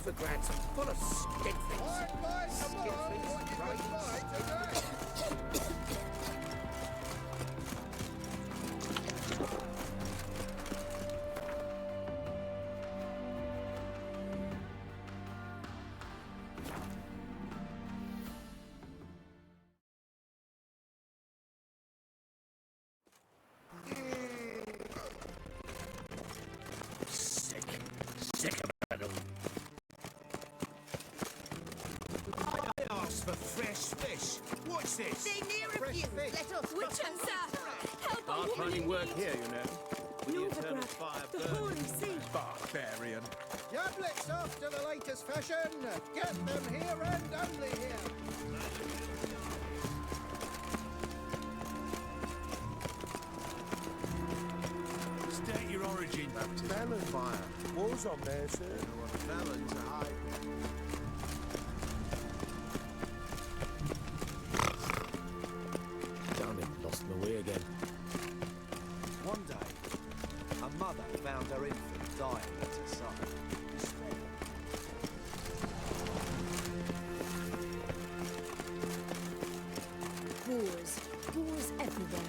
Novigrad's full of skinflings. Skinflings, right? Sick of it all. I asked for fresh fish. What's this? Stay near of you. Let us. Witcher, sir! Help a Hard woman finding in work need. here, you know. With the eternal fire Novigrad, the burning. holy sea. Barbarian. Yablets after the latest fashion. Get them here and only here. State your origin. Felon fire. War's on there, sir. Felons are hiding. Damn it, lost my way again. One day, a mother found her infant dying at her side. Wars everywhere.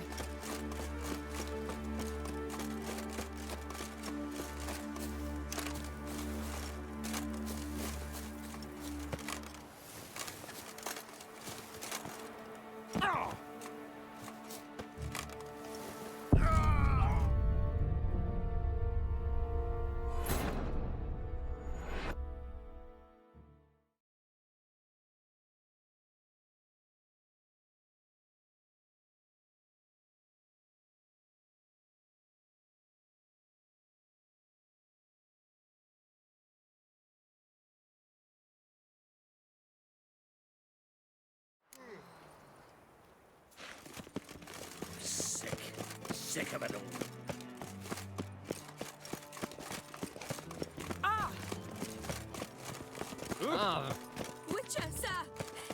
Sick of it all. Witcher, sir!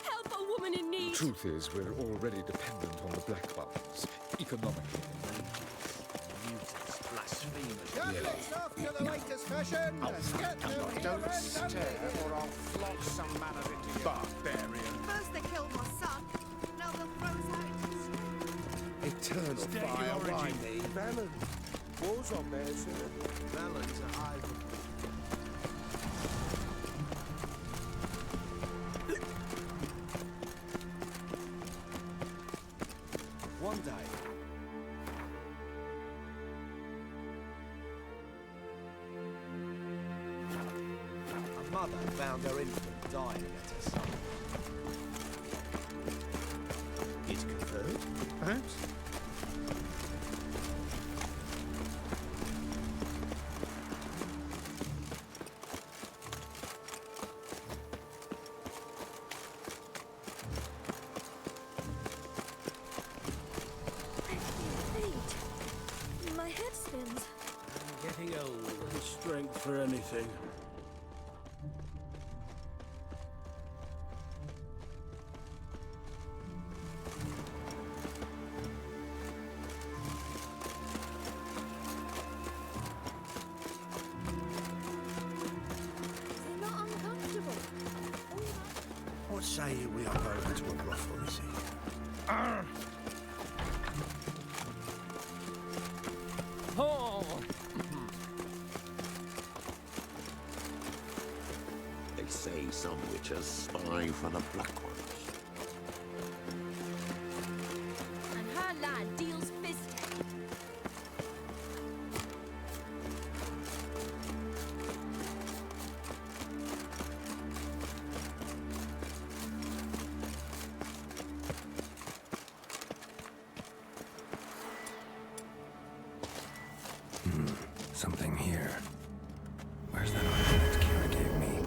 Help a woman in need. Truth is, we're already dependent on the Black Ones, economically. Blasphemers. Yablets after the latest fashion. Get them here Don't and stare, only here. or I'll flog some manners into you. Barbarian. First they killed my son. Now they'll throw us out. Eternal State your fire. origin. Why me? Felon. War's on there, sir. Felons are hiding. One day, a mother found her infant dying at her side. It's confirmed, perhaps? Feet. My head spins. I'm getting old. Strength for anything. They're not uncomfortable. What say you we are going to a brothel this evening? They say some witches spy for the Black Ones. And her lad deals fisting. Something here. Where's that artifact Kira gave me?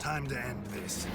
Time to end this.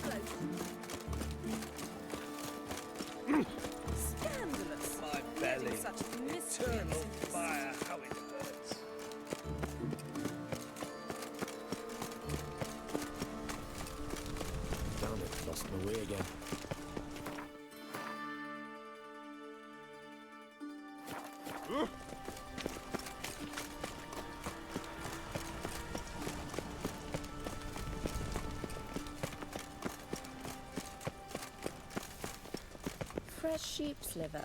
afloat. Scandalous. My Letting belly. such Eternal miscreants exist. fire, how it hurts. Damn it, lost my way again. Fresh sheep's liver.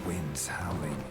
Winds howling.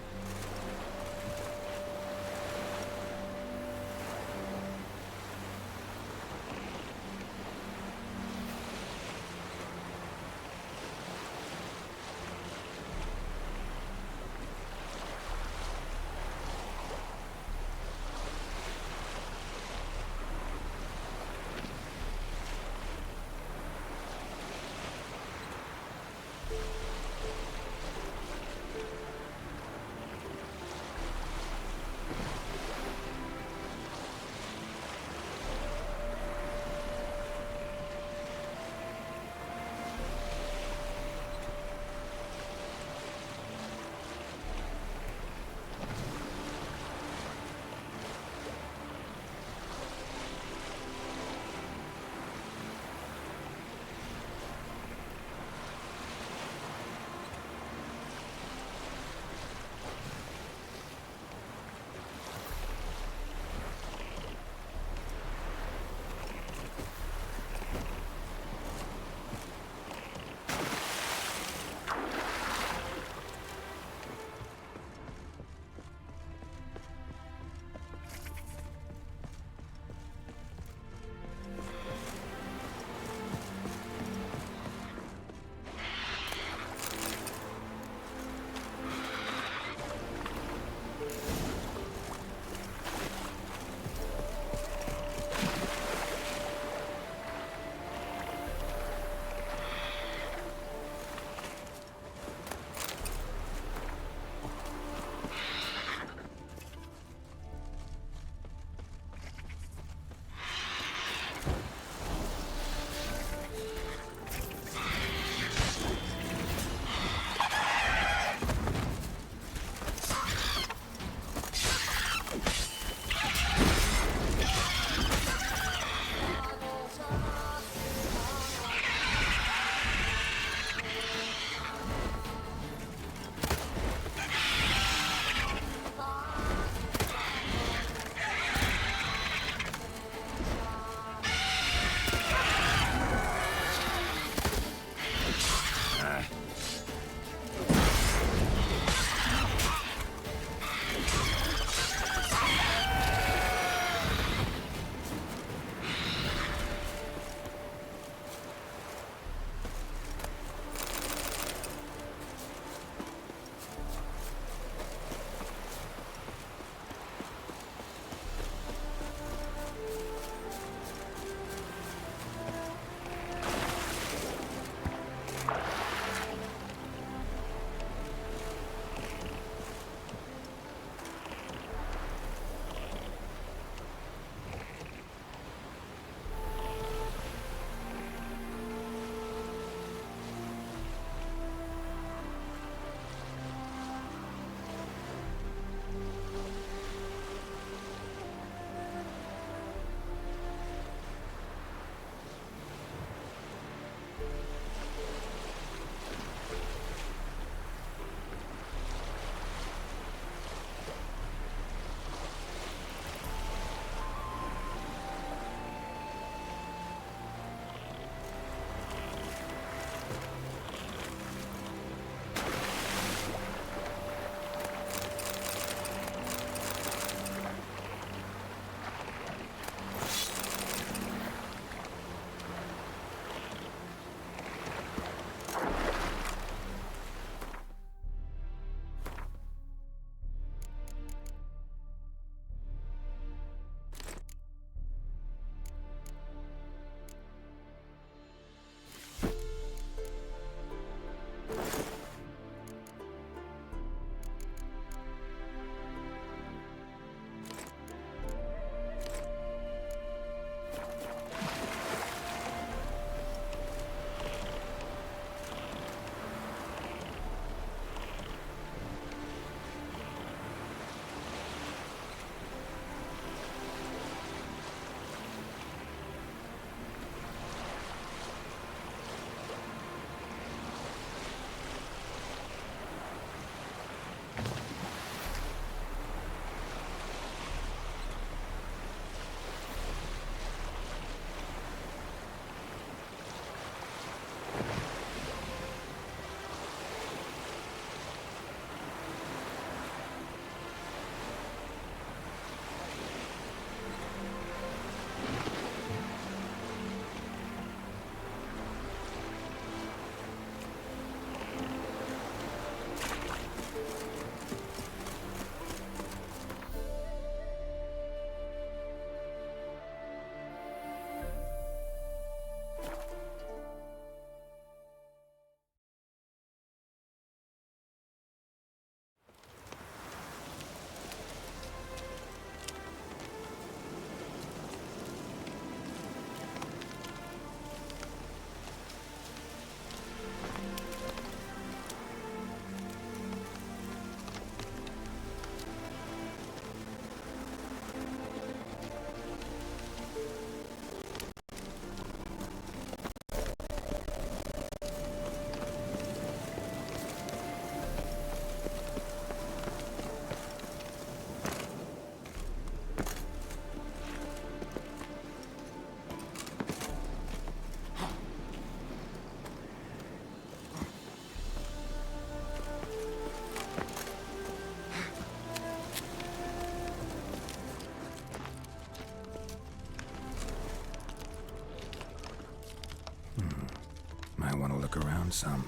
some.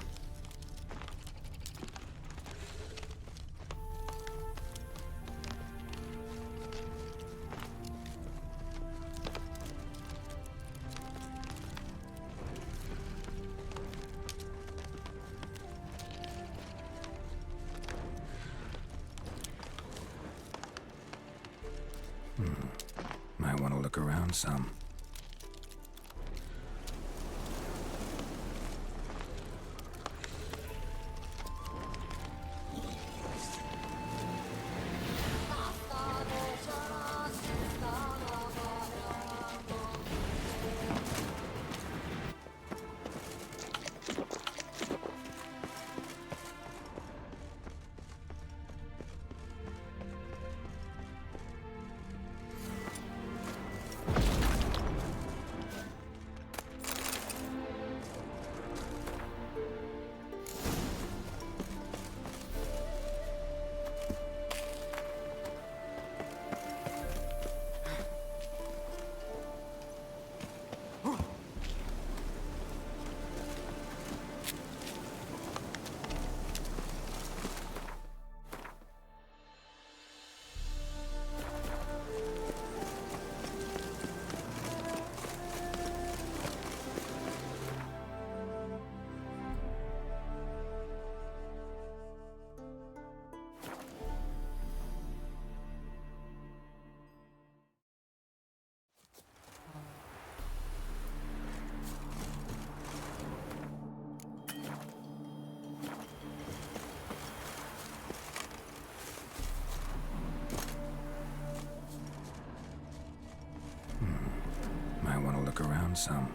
Might want to look around some. Might want to look around some.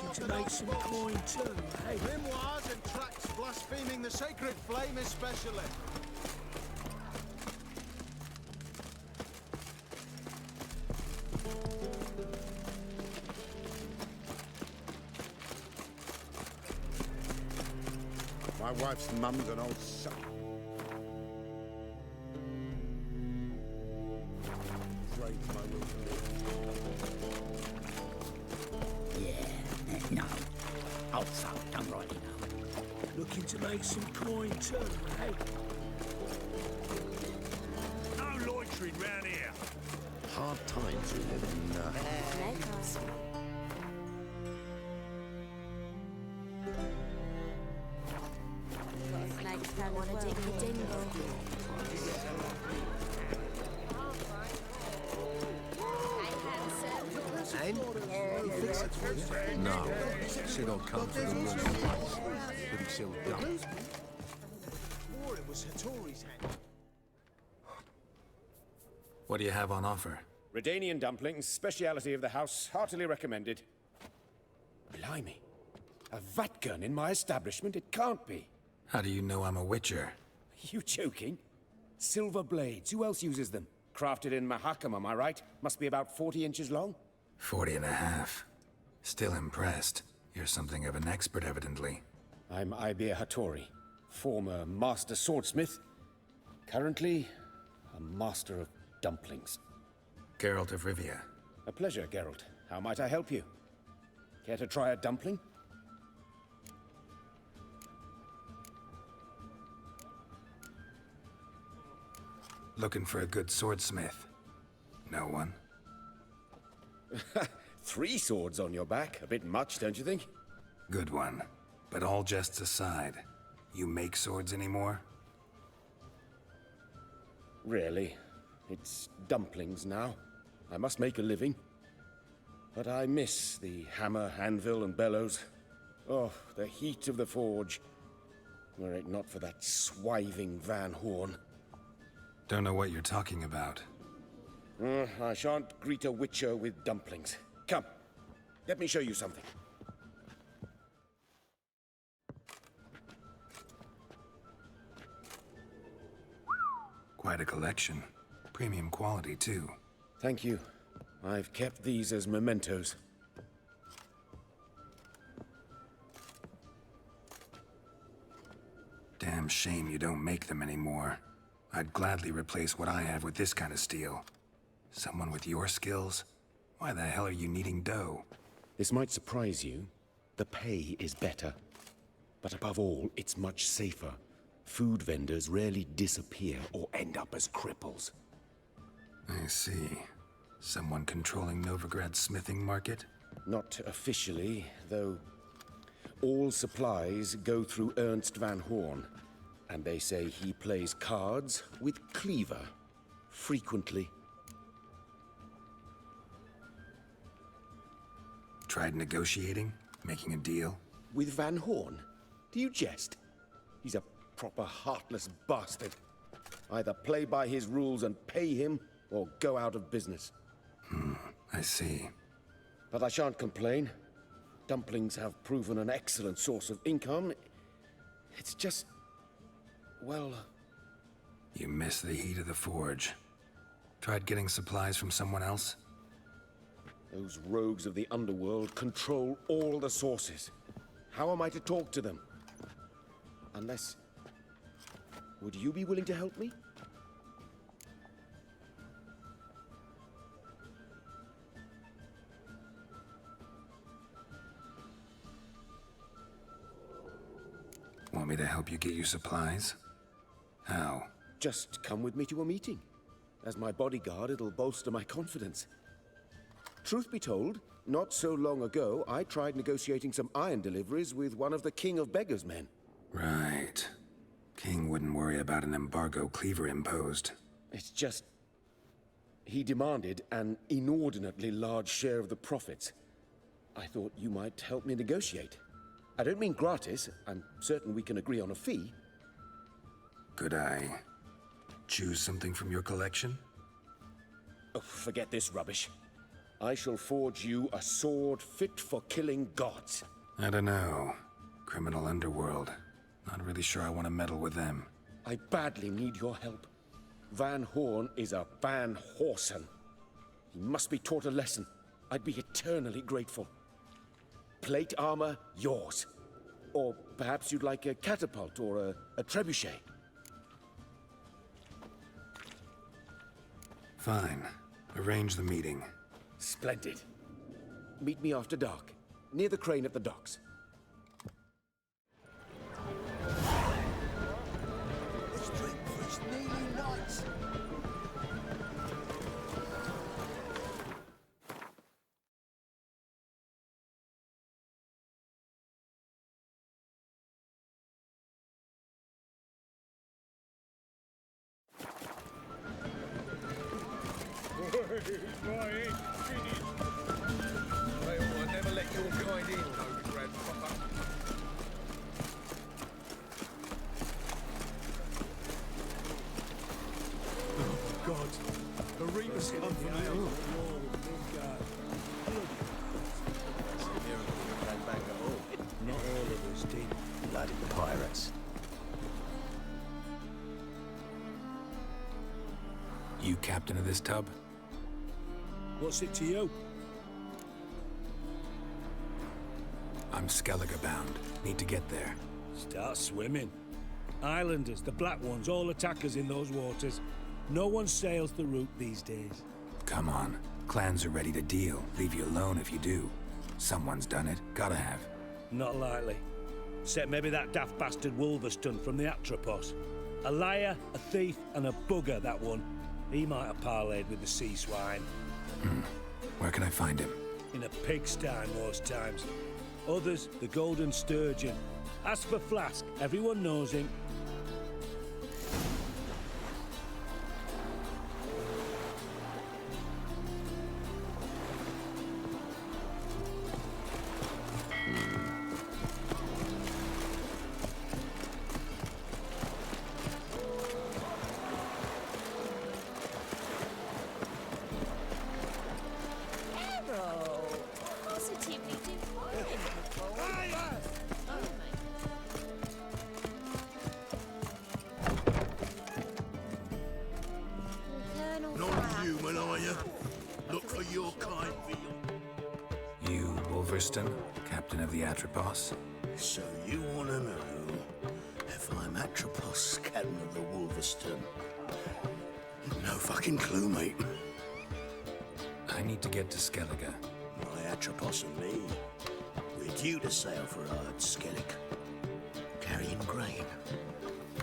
Looking to make some coin too, hey? Grimoires and tracts blaspheming the sacred flame especially. My wife's mum's an old suck. Afraid my will to live. Yeah, no. Old soul, don't rightly know. Looking to make some coin too, hey? No loitering round here. Hard times we live in. Lakers. Got a snake's tail. Wanna dig the dingle? No. Said I'll come from the wrong place. But he still done. Or it was Hattori's hand. What do you have on offer? Redanian dumplings, speciality of the house, heartily recommended. Blimey. A vatgun in my establishment? It can't be. How do you know I'm a witcher? Are you joking? Silver blades, who else uses them? Crafted in Mahakam, am I right? Must be about 40 inches long? 40 and a half. Still impressed. You're something of an expert, evidently. I'm Ibir Hattori, former master swordsmith. Currently, a master of dumplings. Geralt of Rivia. A pleasure, Geralt. How might I help you? Care to try a dumpling? Looking for a good swordsmith. No one? 3 swords on your back. A bit much, don't you think? Good one. But all jests aside, you make swords anymore? Really. It's dumplings now. I must make a living. But I miss the hammer, anvil, and bellows. Oh, the heat of the forge. Were it not for that swiving Van Horn. Don't know what you're talking about. I shan't greet a witcher with dumplings. Come, let me show you something. Quite a collection. Premium quality, too. Thank you. I've kept these as mementos. Damn shame you don't make them anymore. I'd gladly replace what I have with this kind of steel. Someone with your skills? Why the hell are you needing dough? This might surprise you. The pay is better. But above all, it's much safer. Food vendors rarely disappear or end up as cripples. I see. Someone controlling Novigrad's smithing market? Not officially, though all supplies go through Ernst Van Horn. And they say he plays cards with Cleaver. Frequently. Tried negotiating? Making a deal? With Van Horn? Do you jest? He's a proper heartless bastard. Either play by his rules and pay him, or go out of business. I see. But I shan't complain. Dumplings have proven an excellent source of income. It's just... well... You miss the heat of the forge. Tried getting supplies from someone else? Those rogues of the underworld control all the sources. How am I to talk to them? Unless... would you be willing to help me? Want me to help you get you supplies? How? Just come with me to a meeting. As my bodyguard, it'll bolster my confidence. Truth be told, not so long ago, I tried negotiating some iron deliveries with one of the King of Beggars' men. Right. King wouldn't worry about an embargo Cleaver imposed. It's just... he demanded an inordinately large share of the profits. I thought you might help me negotiate. I don't mean gratis. I'm certain we can agree on a fee. Could I choose something from your collection? Oh, forget this rubbish. I shall forge you a sword fit for killing gods. I don't know. Criminal underworld. Not really sure I want to meddle with them. I badly need your help. Van Horn is a Van Horsen. He must be taught a lesson. I'd be eternally grateful. Plate armor, yours. Or perhaps you'd like a catapult or a trebuchet. Fine. Arrange the meeting. Splendid. Meet me after dark, near the crane at the docks. Let's drink for its nearly night. I never let your kind in, old grandpapa. God, the Reapers come from hell. Not all of us did. Bloody pirates. You captain of this tub? What's it to you? I'm Skellige bound. Need to get there. Start swimming. Islanders, the black ones, all attackers in those waters. No one sails the route these days. Come on. Clans are ready to deal. Leave you alone if you do. Someone's done it. Gotta have. Not likely. Except maybe that daft bastard Wolverston from the Atropos. A liar, a thief, and a bugger, that one. He might have parlayed with the sea swine. Where can I find him? In a pigsty most times. Others, the Golden Sturgeon. As for Flask, everyone knows him. Positively divine. Oh my. Colonel Not Flask. human, are you? Look for your kind, Veal. You, Wolverston, captain of the Atropos? So you want to know if I'm Atropos, captain of the Wolverston? No fucking clue, mate. I need to get to Skellige. My Atropos and me, we're due to sail for Ard Skellig, carrying grain.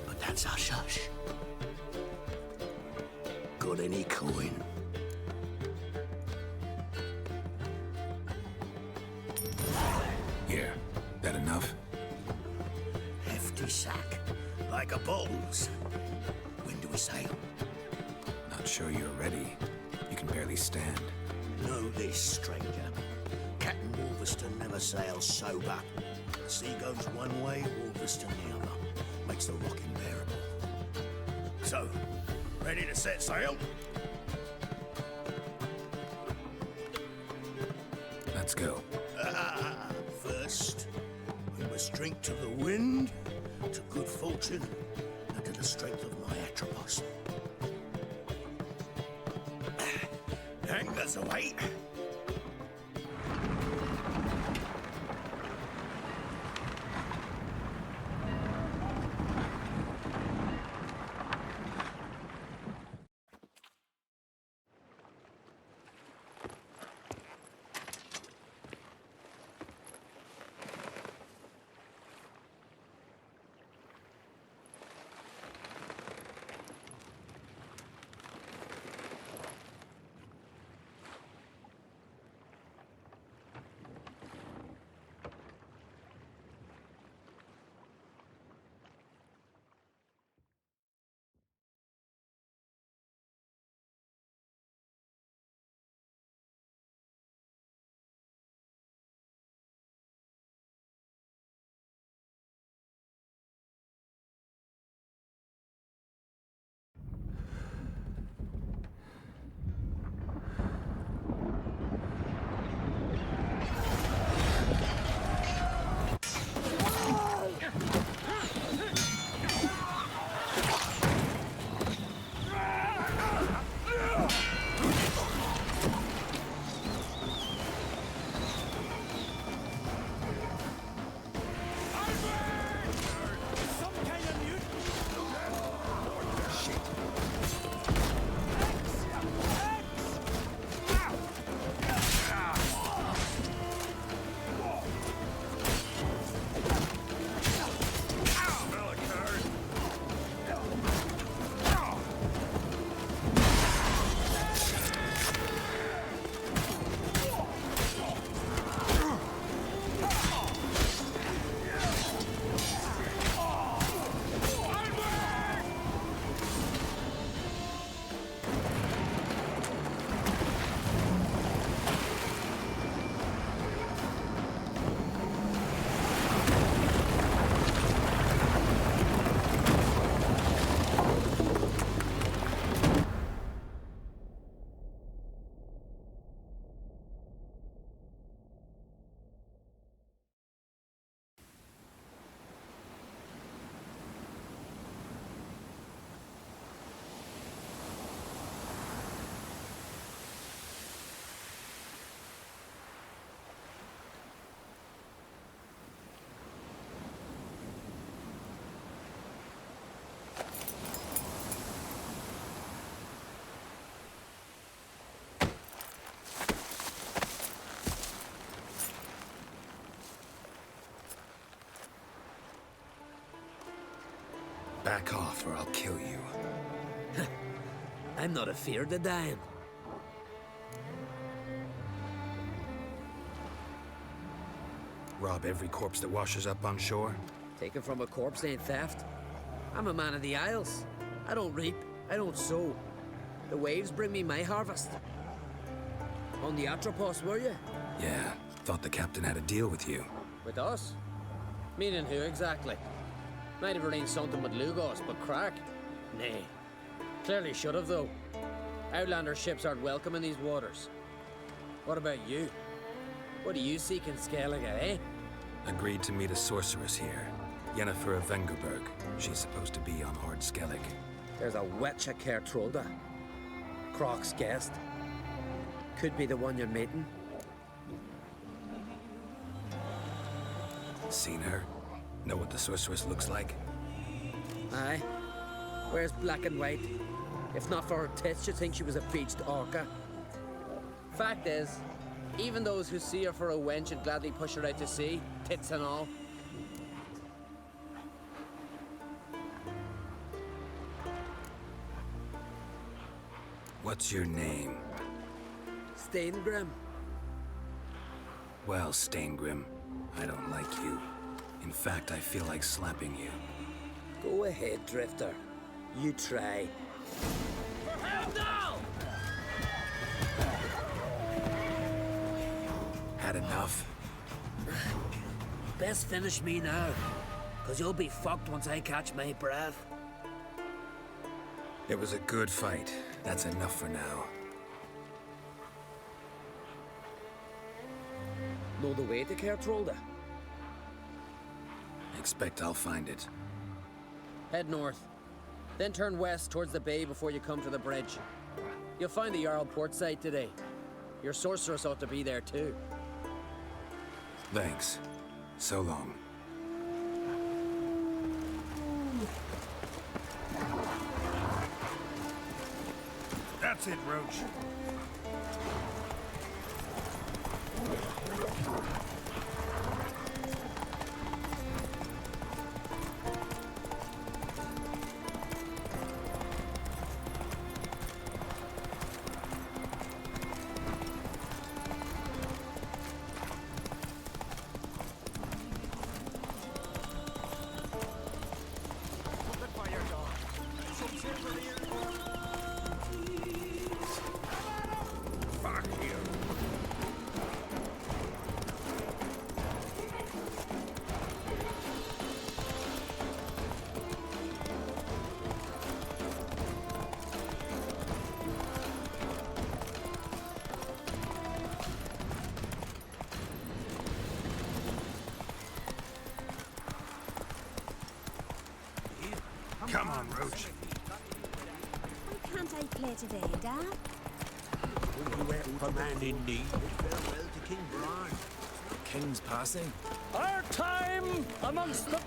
But that's hush-hush. Got any coin? Here. That enough? Hefty sack, like a bowls. When do we sail? Not sure you're ready. You can barely stand. Know this, stranger. Captain Wolverston never sails sober. The sea goes one way, Wolverston the other. Makes the rocking bearable. So, ready to set sail? Let's go. First, we must drink to the wind, to good fortune, and to the strength of my Atropos. Anchors away. Back off or I'll kill you. I'm not afeard of dying. Rob every corpse that washes up on shore? Taken from a corpse ain't theft. I'm a man of the Isles. I don't reap, I don't sow. The waves bring me my harvest. On the Atropos, were you? Yeah, thought the captain had a deal with you. With us? Meaning who exactly? Might have arranged something with Lugos, but crack? Nay. Clearly should have, though. Outlander ships aren't welcome in these waters. What about you? What do you seek in Skellige, eh? Agreed to meet a sorceress here. Yennefer of Vengerberg. She's supposed to be on Ord Skellig. There's a witch at Kertrolda. Croc's guest. Could be the one you're meeting. Seen her? Know what the sorceress looks like? Aye. Wears black and white. If not for her tits, you'd think she was a beached orca. Fact is, even those who see her for a wench would gladly push her out to sea, tits and all. What's your name? Steingrim. Well, Steingrim, I don't like you. In fact, I feel like slapping you. Go ahead, Drifter. You try. For help now! Had enough? Best finish me now, because you'll be fucked once I catch my breath. It was a good fight. That's enough for now. Know the way to Kertrolda? Expect I'll find it. Head north. Then turn west towards the bay before you come to the bridge. You'll find the Jarl port site today. Your sorceress ought to be there too. Thanks. So long. That's it, Roach. Come on, Roach. Why can't I play today, Dad? Command in need. Farewell to King Bran. King's passing. Our time amongst the...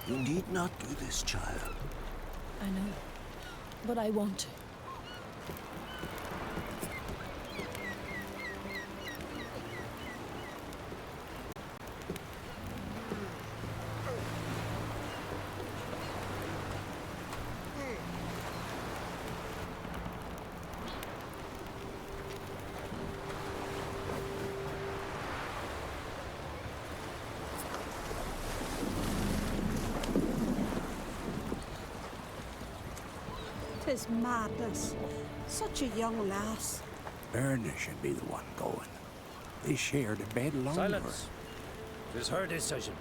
You need not do this, child. I know, but I want to. Tis madness. Such a young lass. Erna should be the one going. They shared a bed longer. Silence. It is her decision.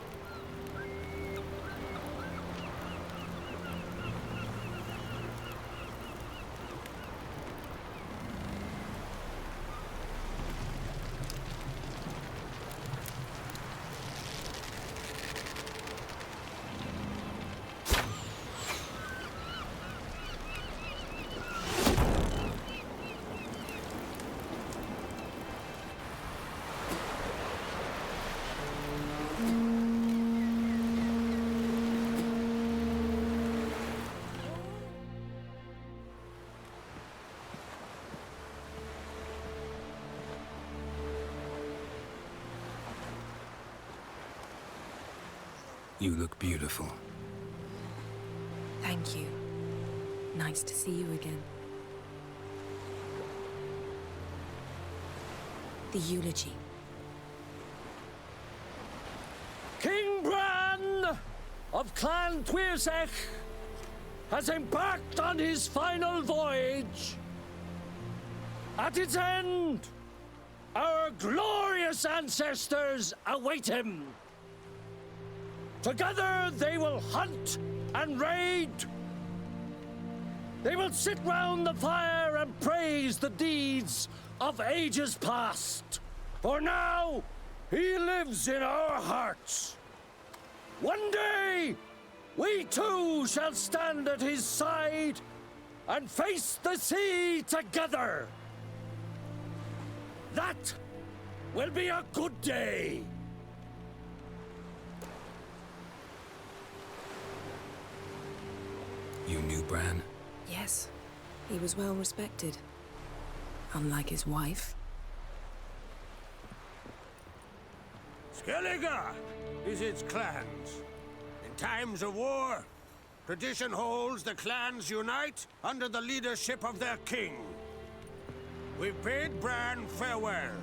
You look beautiful. Thank you. Nice to see you again. The eulogy. King Bran of Clan Tuirsech has embarked on his final voyage. At its end, our glorious ancestors await him. Together they will hunt and raid. They will sit round the fire and praise the deeds of ages past. For now, he lives in our hearts. One day, we too shall stand at his side and face the sea together. That will be a good day. You knew Bran? Yes, he was well respected. Unlike his wife. Skellige is its clans. In times of war, tradition holds the clans unite under the leadership of their king. We've bid Bran farewell.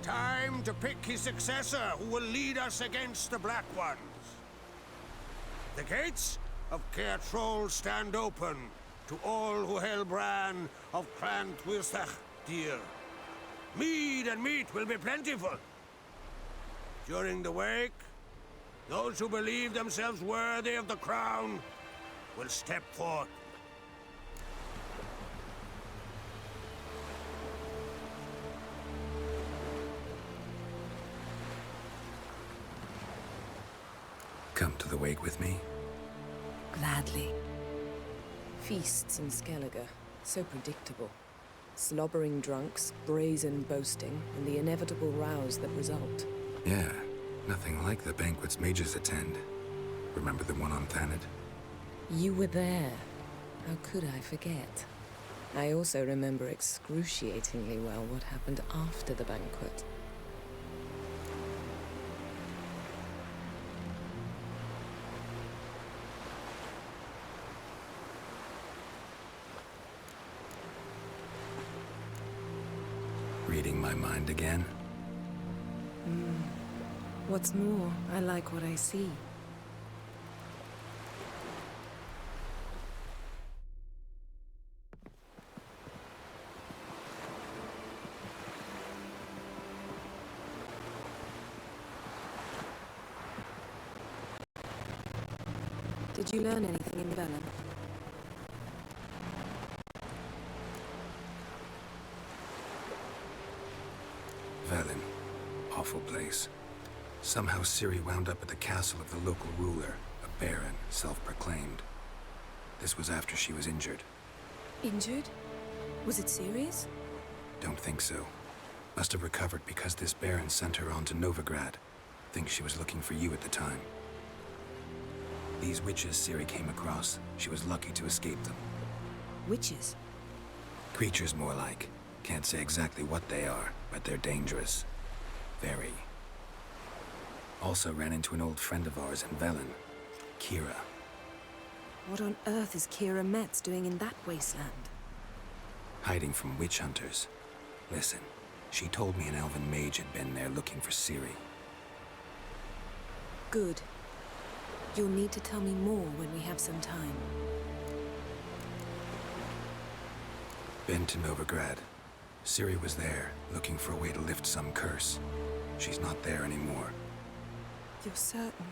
Time to pick his successor who will lead us against the Black Ones. The gates of Caer Troll stand open to all who held Bran of Clan Tuirsech dear. Mead and meat will be plentiful. During the wake, those who believe themselves worthy of the crown will step forth. Come to the wake with me? Gladly. Feasts in Skellige, so predictable. Slobbering drunks, brazen boasting, and the inevitable rows that result. Yeah, nothing like the banquets mages attend. Remember the one on Thanet? You were there. How could I forget? I also remember excruciatingly well what happened after the banquet. Reading my mind again? What's more, I like what I see. Did you learn anything in Velen? Velen. Awful place. Somehow Ciri wound up at the castle of the local ruler, a baron, self-proclaimed. This was after she was injured. Injured? Was it serious? Don't think so. Must have recovered because this baron sent her on to Novigrad. Think she was looking for you at the time. These witches Ciri came across, she was lucky to escape them. Witches? Creatures more like. Can't say exactly what they are, but they're dangerous. Very. Also ran into an old friend of ours in Velen, Kira. What on earth is Kira Metz doing in that wasteland? Hiding from witch hunters. Listen, she told me an elven mage had been there looking for Ciri. Good. You'll need to tell me more when we have some time. Been to Novigrad. Ciri was there, looking for a way to lift some curse. She's not there anymore. You're certain?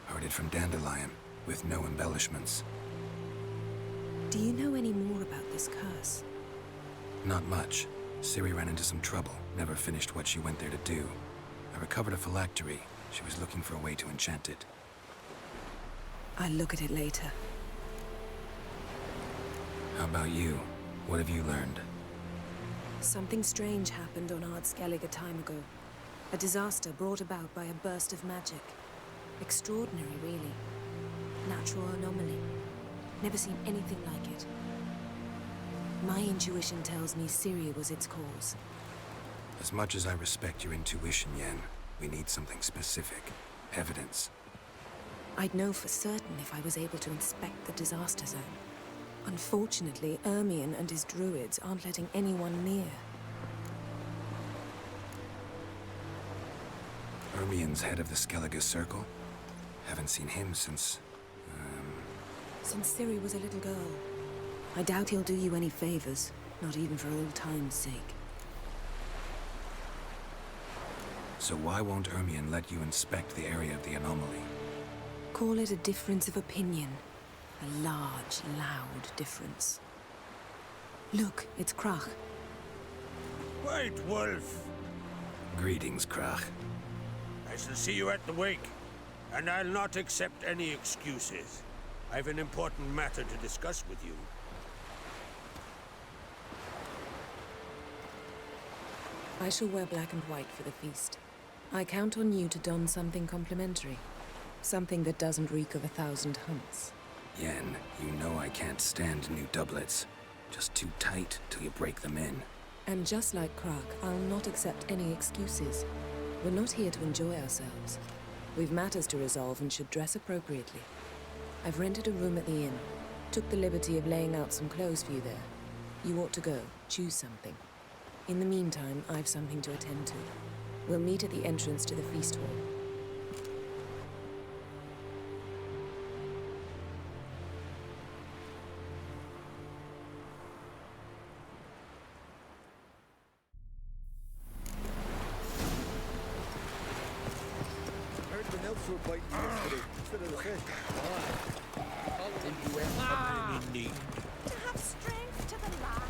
Heard it from Dandelion, with no embellishments. Do you know any more about this curse? Not much. Ciri ran into some trouble, never finished what she went there to do. I recovered a phylactery. She was looking for a way to enchant it. I'll look at it later. How about you? What have you learned? Something strange happened on Ard Skellig a time ago. A disaster brought about by a burst of magic. Extraordinary, really. Natural anomaly. Never seen anything like it. My intuition tells me Ciri was its cause. As much as I respect your intuition, Yen, we need something specific. Evidence. I'd know for certain if I was able to inspect the disaster zone. Unfortunately, Ermion and his druids aren't letting anyone near. Ermion's head of the Skellige Circle? Haven't seen him since... Since Ciri was a little girl. I doubt he'll do you any favors, not even for old time's sake. So why won't Ermion let you inspect the area of the anomaly? Call it a difference of opinion. A large, loud difference. Look, it's Krach. White Wolf! Greetings, Krach. I shall see you at the wake, and I'll not accept any excuses. I've an important matter to discuss with you. I shall wear black and white for the feast. I count on you to don something complimentary. Something that doesn't reek of 1,000 hunts. Yen, you know I can't stand new doublets. Just too tight till you break them in. And just like Krach, I'll not accept any excuses. We're not here to enjoy ourselves. We've matters to resolve and should dress appropriately. I've rented a room at the inn. Took the liberty of laying out some clothes for you there. You ought to go. Choose something. In the meantime, I've something to attend to. We'll meet at the entrance to the feast hall. Heard the nymphs were biting yesterday instead of the fish. Did you ever have any need? To have strength to the last.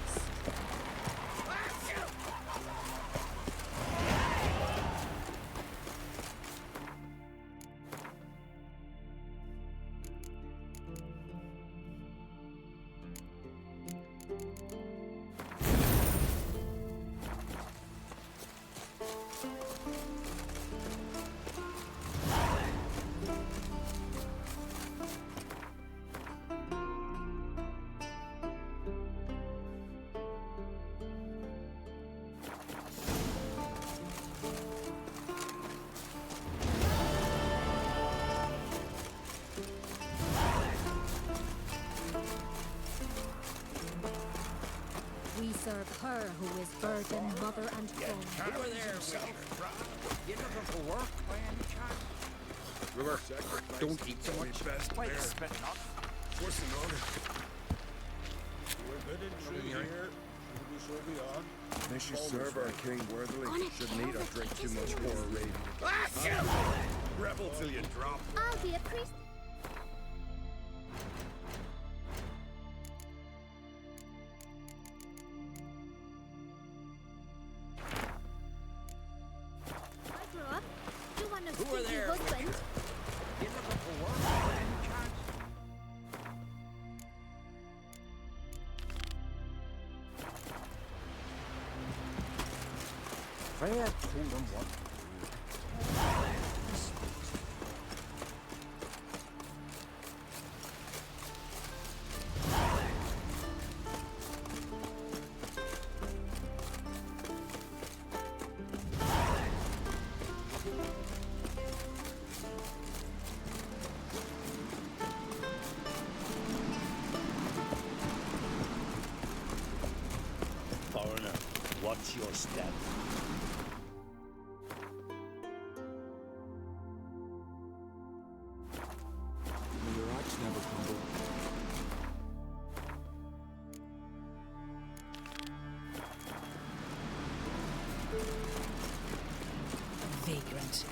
We serve her who is burden, mother, and home. Who are there? You looking for work by any chance? River, don't eat so much. Wait, spit not. What's the order? We're good and true here. Should we so be on? May she serve our king worthily. Shouldn't eat or drink too much for a raid. Rebel till you drop. I'll be a priest. I grew up. You want to Who are stinky there? husband? You looking for work by any chance? Fair told them what. Foreigner, what's your step? May your axe never crumble. Vagrant.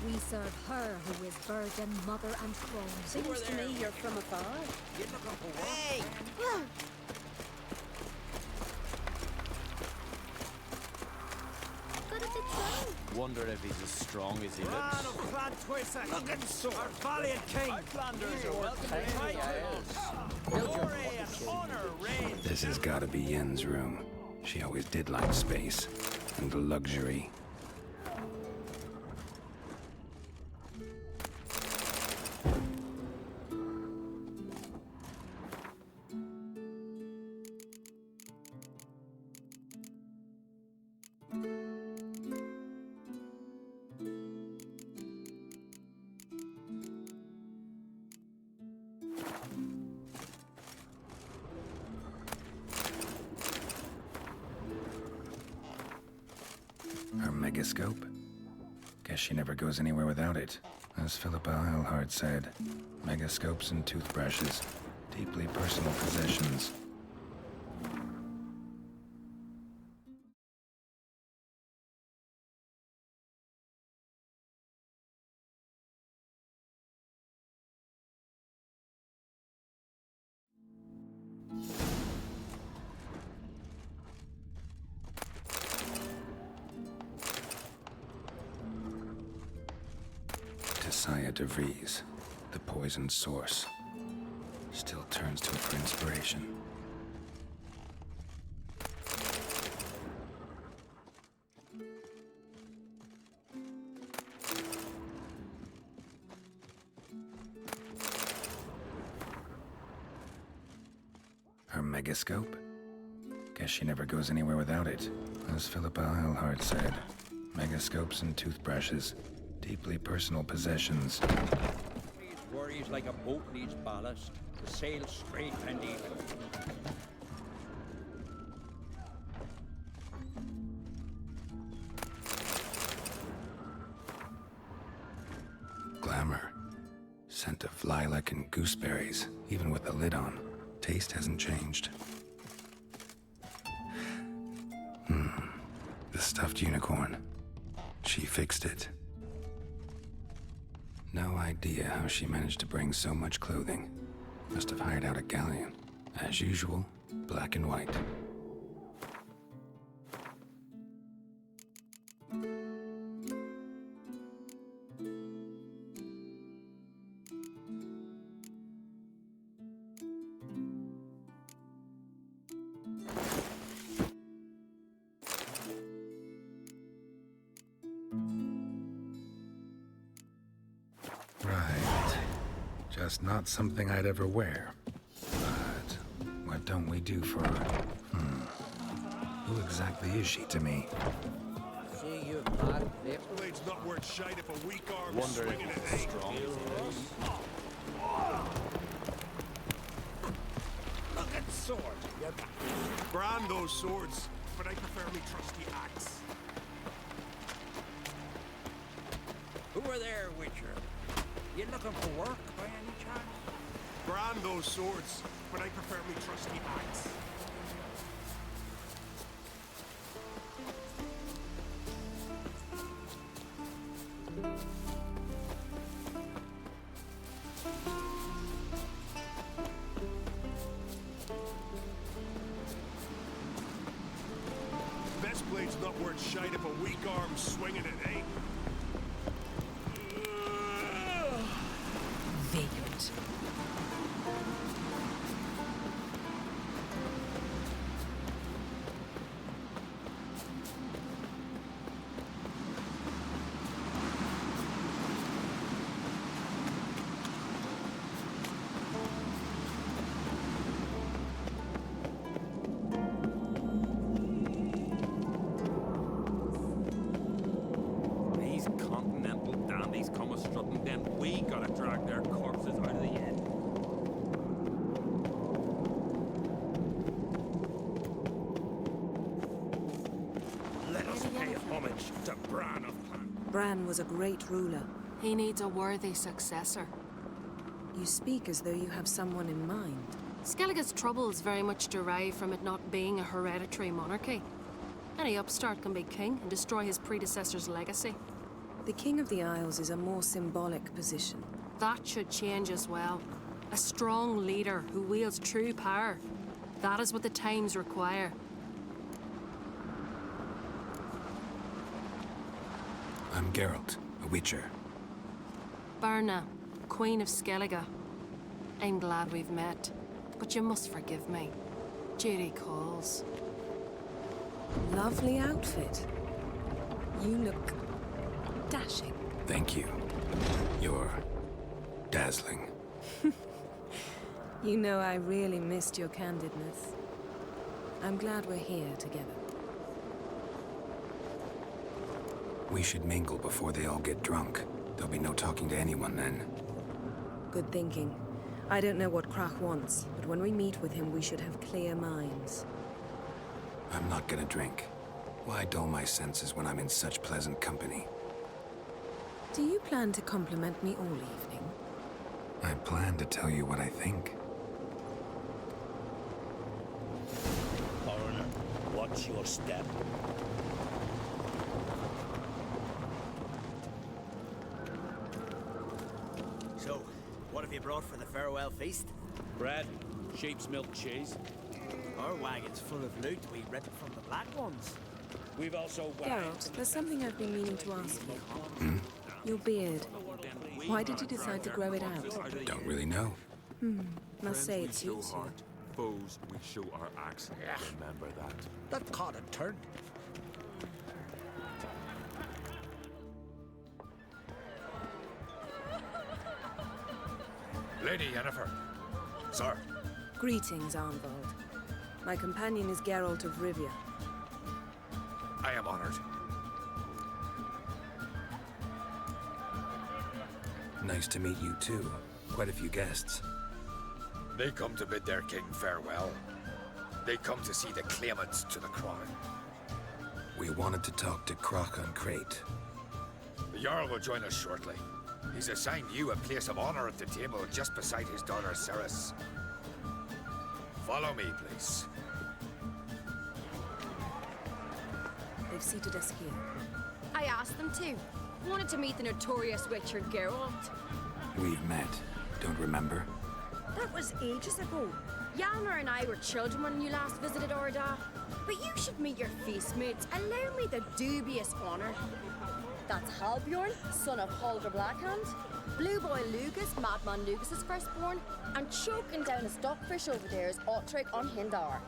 We serve her who is virgin, mother, and crone. Seems to me you're from afar. Hey! Good as it's done. Wonder if he's as strong as he Man looks. of Clan Twisak! Looking sword! Our valiant king! Flanders are welcome to Glory and honor reign! This has gotta be Yen's room. She always did like space and luxury. Her megascope? Guess she never goes anywhere without it. As Philippa Eilhart said, megascopes and toothbrushes, deeply personal possessions. Tessia de Vries, the poisoned source, still turns to it for inspiration. Her megascope? Guess she never goes anywhere without it. As Philippa Eilhart said, megascopes and toothbrushes, deeply personal possessions. Needs worries like a boat needs ballast to sail straight and even. Glamour. Scent of lilac and gooseberries, even with the lid on. Taste hasn't changed. The stuffed unicorn. She fixed it. No idea how she managed to bring so much clothing. Must have hired out a galleon. As usual, black and white. Right. Just not something I'd ever wear. But what don't we do for her? Who exactly is she to me? See you, lad. Blade's not worth shite if a weak arm Wonder if swinging at he's as eight. strong as he looks. Look at sword! Brand those swords, but I prefer me trusty axe. Who are there, Witcher? You looking for work by any chance? Brand those swords, but I prefer me trusty axe. Best blade's not worth shite if a weak arm swinging at eight. Vagrant. These Bran was a great ruler. He needs a worthy successor. You speak as though you have someone in mind. Skellige's troubles very much derive from it not being a hereditary monarchy. Any upstart can be king and destroy his predecessor's legacy. The King of the Isles is a more symbolic position. That should change as well. A strong leader who wields true power. That is what the times require. I'm Geralt, a Witcher. Birna, Queen of Skellige. I'm glad we've met, but you must forgive me. Duty calls. Lovely outfit. You look dashing. Thank you. You're dazzling. You know, I really missed your candidness. I'm glad we're here together. We should mingle before they all get drunk. There'll be no talking to anyone then. Good thinking. I don't know what Crach wants, but when we meet with him, we should have clear minds. I'm not gonna drink. Why dull my senses when I'm in such pleasant company? Do you plan to compliment me all evening? I plan to tell you what I think. Foreigner, watch your step. So, what have you brought for the farewell feast? Bread, sheep's milk cheese. Our wagon's full of loot we ripped from the Black Ones. We've also... Geralt, there's something I've been meaning to ask you. Your beard. Why did you decide to grow it out? Don't really know. Must say it suits you. Foes, we show our axe. Remember that. That caught a turn. Lady Yennefer. Sir. Greetings, Arnvald. My companion is Geralt of Rivia. I am honored. Nice to meet you too. Quite a few guests. They come to bid their king farewell. They come to see the claimants to the crown. We wanted to talk to Crach an Crate. The Jarl will join us shortly. He's assigned you a place of honor at the table just beside his daughter Cerys. Follow me, please. They've seated us here. I asked them to. Wanted to meet the notorious Witcher Geralt. We've met. Don't remember? That was ages ago. Hjalmar and I were children when you last visited Orda. But you should meet your feast mates. Allow me the dubious honor. That's Halbjorn, son of Holger Blackhand. Blue Boy Lugus, Madman Lugus' firstborn. And choking down a stockfish over there is Otrek on Hindar.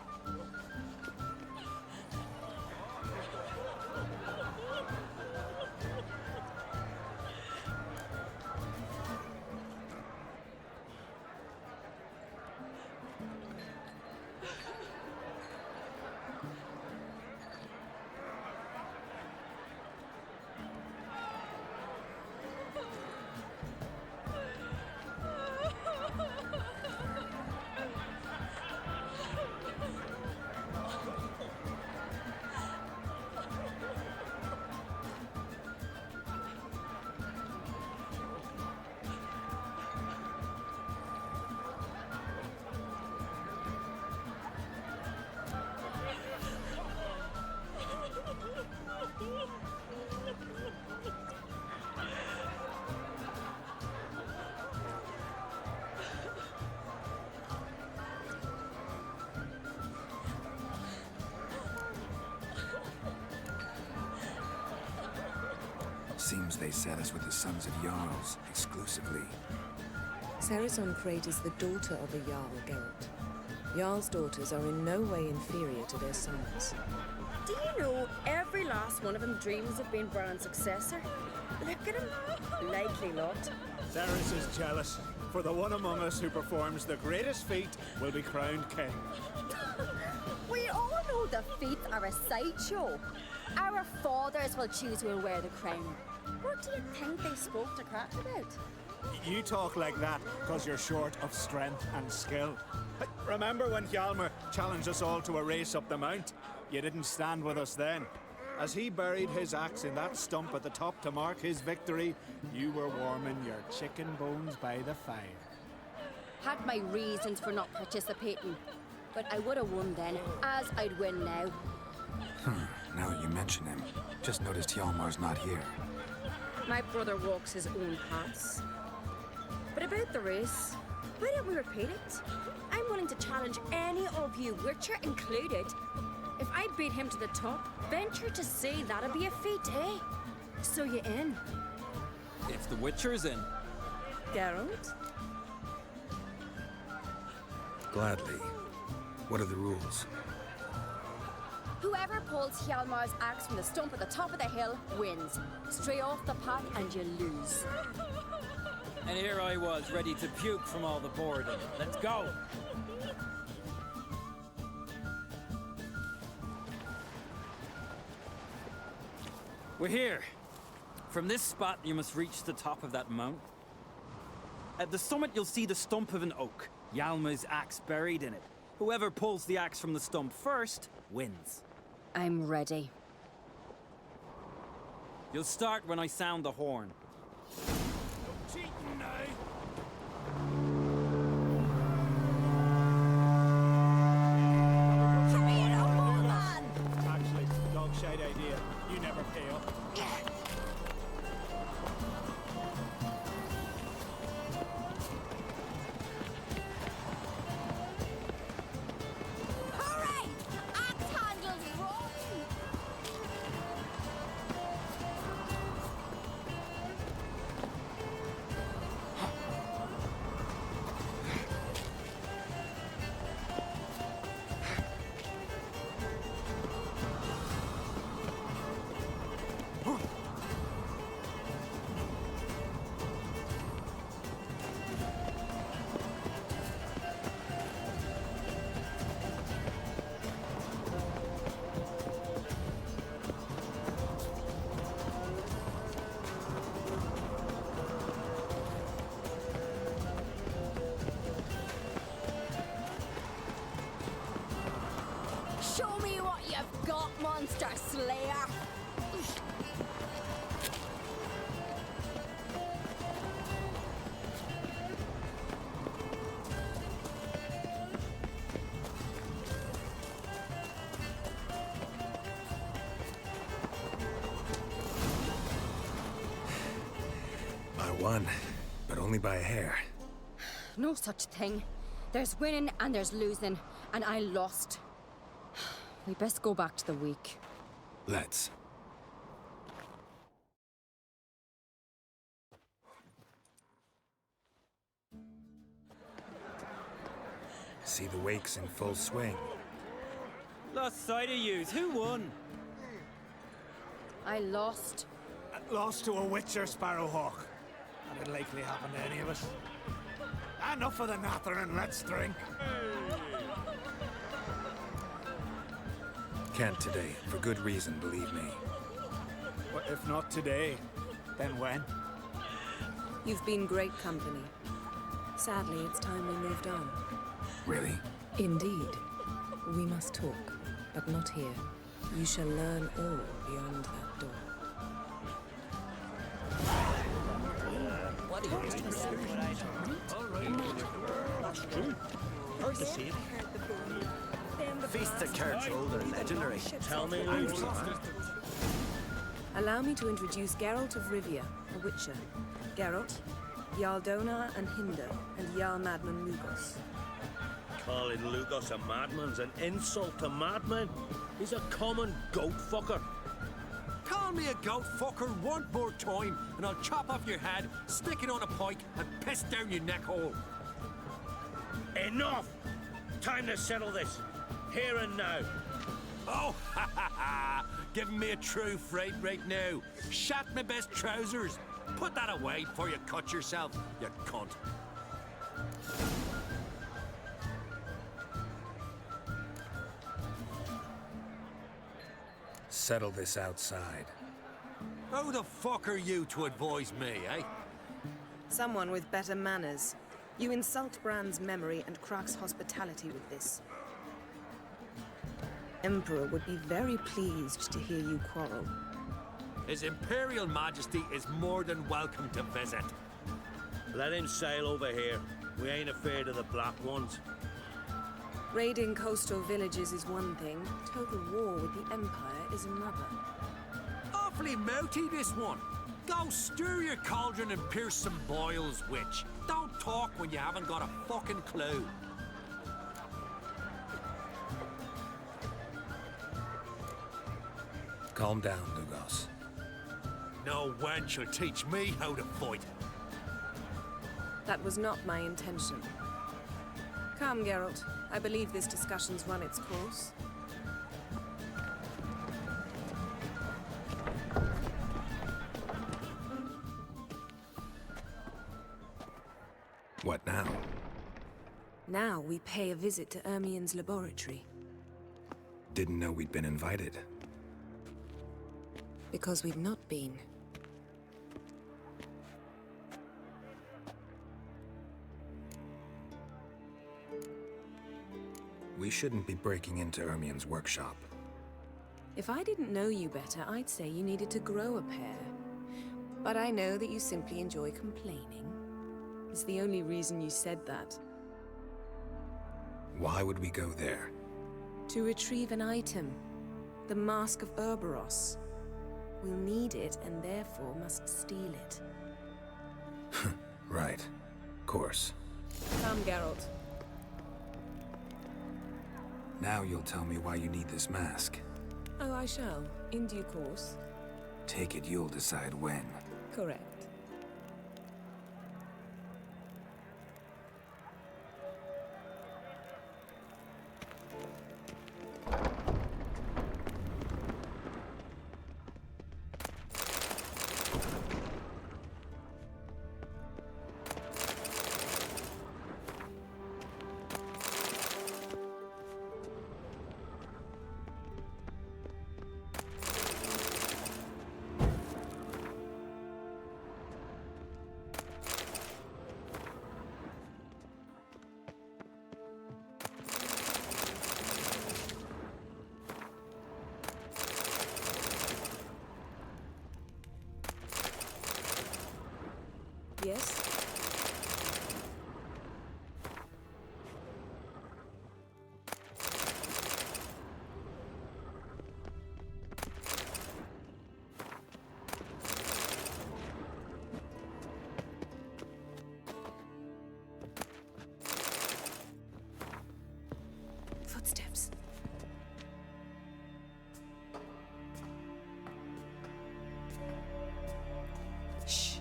Seems they set us with the Sons of Jarls, exclusively. Cerys an Crate is the daughter of a Jarl, Geralt. Jarl's daughters are in no way inferior to their sons. Do you know every last one of them dreams of being Bran's successor? Look at him. Likely lot. Cerys is jealous, for the one among us who performs the greatest feat will be crowned king. We all know the feats are a sideshow. Our fathers will choose who will wear the crown. What do you think they spoke to Crach about? You talk like that because you're short of strength and skill. Remember when Hjalmar challenged us all to a race up the mount? You didn't stand with us then. As he buried his axe in that stump at the top to mark his victory, you were warming your chicken bones by the fire. Had my reasons for not participating, but I would have won then, as I'd win now. Now that you mention him, just noticed Hjalmar's not here. My brother walks his own paths. But about the race, why don't we repeat it? I'm willing to challenge any of you, Witcher included. If I beat him to the top, venture to say that'll be a feat, eh? So you in? If the Witcher's in. Geralt? Gladly. What are the rules? Whoever pulls Hjalmar's axe from the stump at the top of the hill wins. Stray off the path and you lose. And here I was, ready to puke from all the boredom. Let's go! We're here. From this spot, you must reach the top of that mount. At the summit, you'll see the stump of an oak. Hjalmar's axe buried in it. Whoever pulls the axe from the stump first, wins. I'm ready. You'll start when I sound the horn. Cheating now. Actually, dog shite idea. You never pay up. Hooray! Axe handles roll! Show me what you've got, Monster Slayer! I won, but only by a hair. No such thing. There's winning and there's losing, and I lost. We best go back to the week. Let's. See the wakes in full swing. Lost sight of yous. Who won? I lost. Lost to a Witcher, Sparrowhawk. And it'll likely happen to any of us. Enough of the nattering, let's drink. Can't today, for good reason, believe me. Well, if not today, then when? You've been great company. Sadly, it's time we moved on. Really? Indeed. We must talk, but not here. You shall learn all beyond that door. What are you That's true. Courtesy. Feast of Kirkhold are legendary. Tell me who's Allow me to introduce Geralt of Rivia, a Witcher. Geralt, Jarl Donar and Hinder, and Jarl Madman Lugos. Calling Lugos a madman's an insult to madmen. He's a common goat fucker. Call me a goat fucker one more time, and I'll chop off your head, stick it on a pike, and piss down your neck hole. Enough! Time to settle this. Here and now. Oh, ha ha ha! Giving me a true fright right now. Shat my best trousers. Put that away before you cut yourself, you cunt. Settle this outside. Who the fuck are you to advise me, eh? Someone with better manners. You insult Brand's memory and Crach's hospitality with this. Emperor would be very pleased to hear you quarrel. His Imperial Majesty is more than welcome to visit. Let him sail over here. We ain't afraid of the Black Ones. Raiding coastal villages is one thing. Total war with the Empire is another. Awfully mouthy, this one. Go stir your cauldron and pierce some boils, witch. Don't talk when you haven't got a fucking clue. Calm down, Lugos. No wench will teach me how to fight. That was not my intention. Come, Geralt. I believe this discussion's run its course. What now? Now we pay a visit to Ermien's laboratory. Didn't know we'd been invited. Because we've not been. We shouldn't be breaking into Ermien's workshop. If I didn't know you better, I'd say you needed to grow a pair. But I know that you simply enjoy complaining. It's the only reason you said that. Why would we go there? To retrieve an item. The Mask of Urboros. We'll need it and therefore must steal it. Right. Course. Come, Geralt. Now you'll tell me why you need this mask. Oh, I shall. In due course. Take it you'll decide when. Correct. Yes? Footsteps. Shh.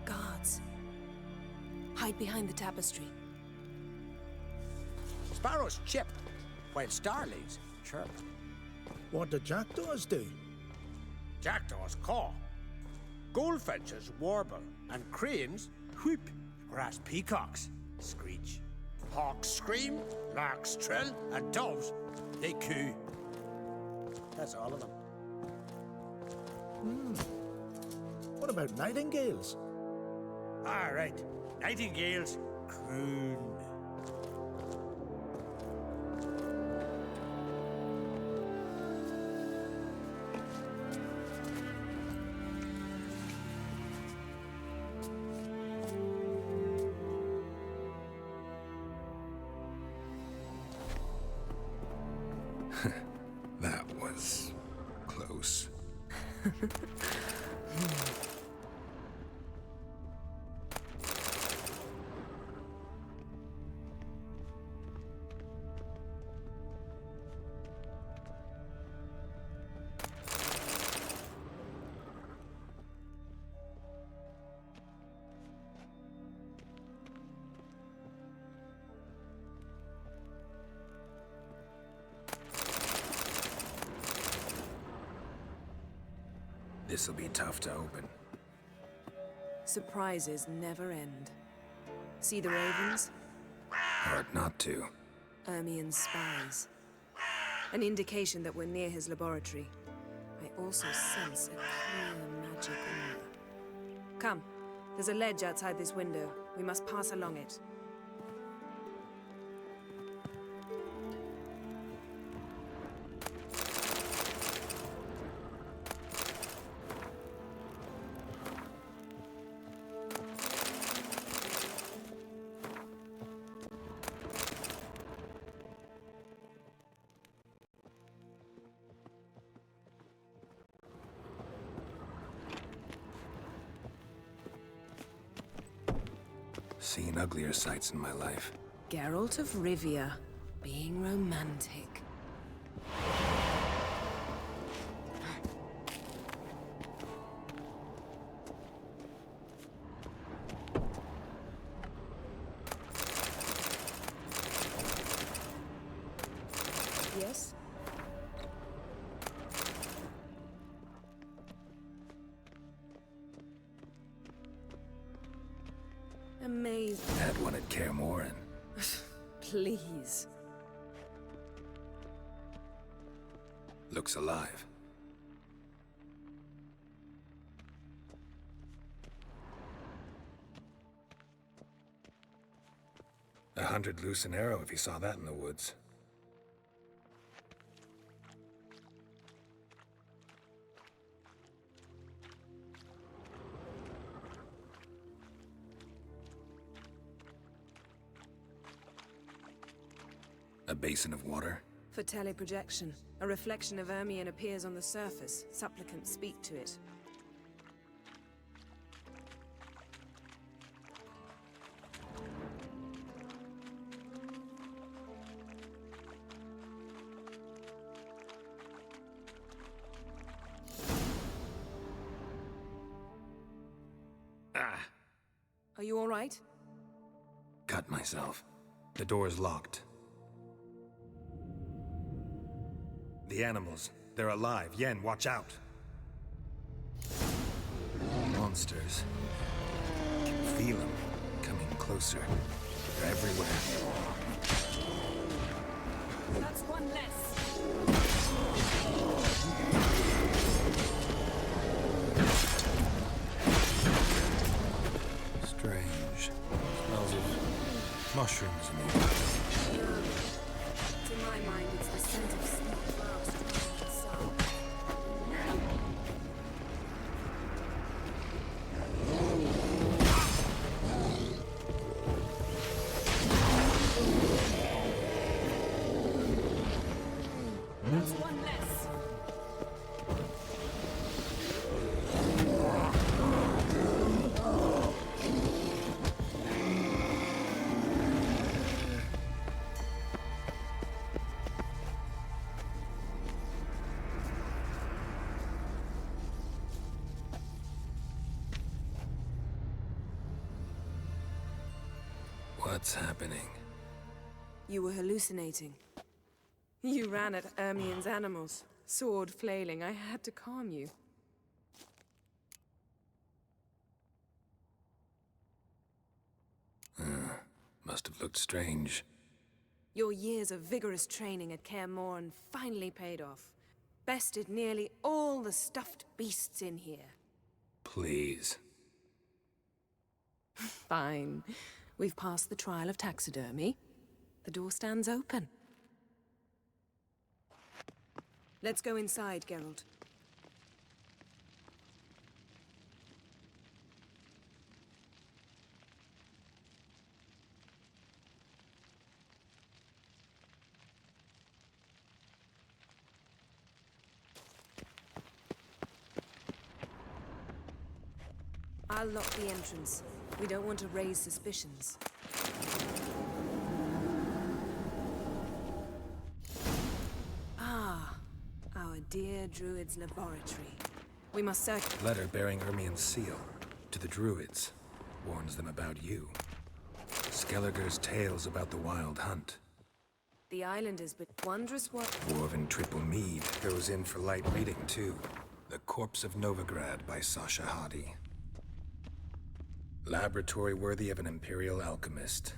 Guards. Hide behind the tapestry. Sparrows chip, while starlings chirp. What do jackdaws do? Jackdaws caw. Goldfinches warble, and cranes whoop, whereas peacocks screech. Hawks scream, larks trill, and doves, they coo. That's all of them. What about nightingales? All right, nightingales croon. That was close. This'll be tough to open. Surprises never end. See the ravens? Hard not to. Ermien's spies. An indication that we're near his laboratory. I also sense a clear magic aura. Come, there's a ledge outside this window. We must pass along it. Seen uglier sights in my life. Geralt of Rivia, being romantic. Yes? Amazing. Dad wanted Kaer Morhen. Please. Looks alive. A 100 loose an arrow if you saw that in the woods. A basin of water. For teleprojection, a reflection of Ermion appears on the surface. Supplicants speak to it. Ah! Are you all right? Cut myself. The door's locked. The animals. They're alive. Yen, watch out. Monsters. I can feel them coming closer. They're everywhere. That's one less. Strange. Smells of mushrooms in the air. To my mind, it's the scent of sweet flowers from the sun. That's one less. What's happening? You were hallucinating. You ran at Ermion's animals, sword flailing. I had to calm you. Must have looked strange. Your years of vigorous training at Kaer Morhen finally paid off. Bested nearly all the stuffed beasts in here. Please. Fine. We've passed the trial of taxidermy. The door stands open. Let's go inside, Geralt. I'll lock the entrance. We don't want to raise suspicions. Ah, our dear Druid's laboratory. We must search. Letter bearing Ermion's seal. To the Druids. Warns them about you. Skellige's tales about the wild hunt. The island is but wondrous what. Dwarven Triple Mead goes in for light reading, too. The Corpse of Novigrad by Sasha Hadi. Laboratory worthy of an Imperial alchemist.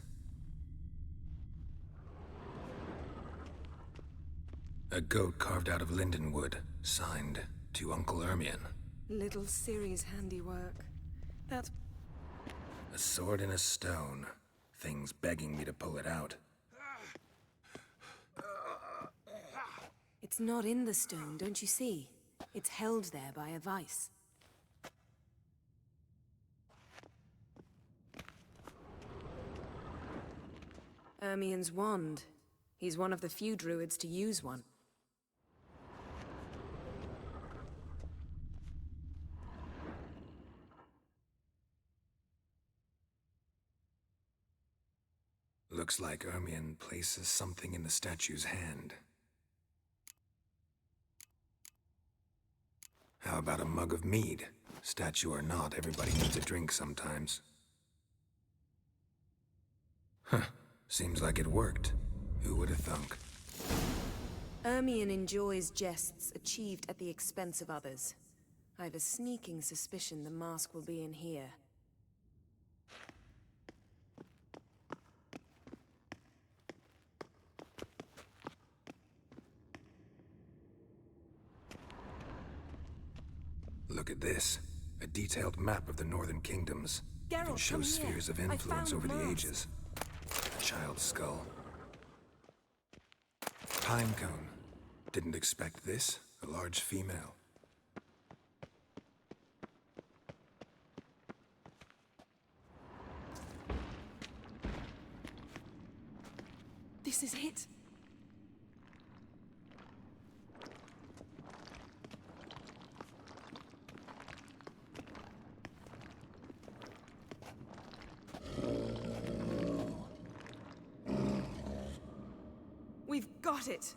A goat carved out of lindenwood, signed to Uncle Ermion. Little Ciri's handiwork. That's... A sword in a stone. Things begging me to pull it out. It's not in the stone, don't you see? It's held there by a vice. Ermion's wand. He's one of the few druids to use one. Looks like Ermion places something in the statue's hand. How about a mug of mead? Statue or not, everybody needs a drink sometimes. Huh. Seems like it worked. Who would have thunk? Ermion enjoys jests achieved at the expense of others. I've a sneaking suspicion the mask will be in here. Look at this. A detailed map of the Northern Kingdoms. Geralt, Even shows come here. spheres of I influence found over the mask. ages. A child's skull. Pinecone. Didn't expect this. A large female. This is it. We've got it.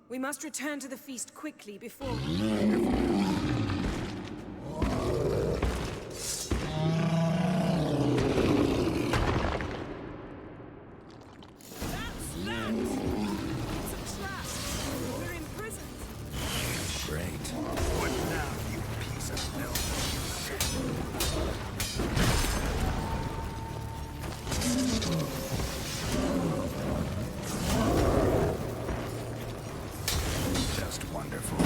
We must return to the feast quickly before... Great. What now, you piece of milk? Just wonderful.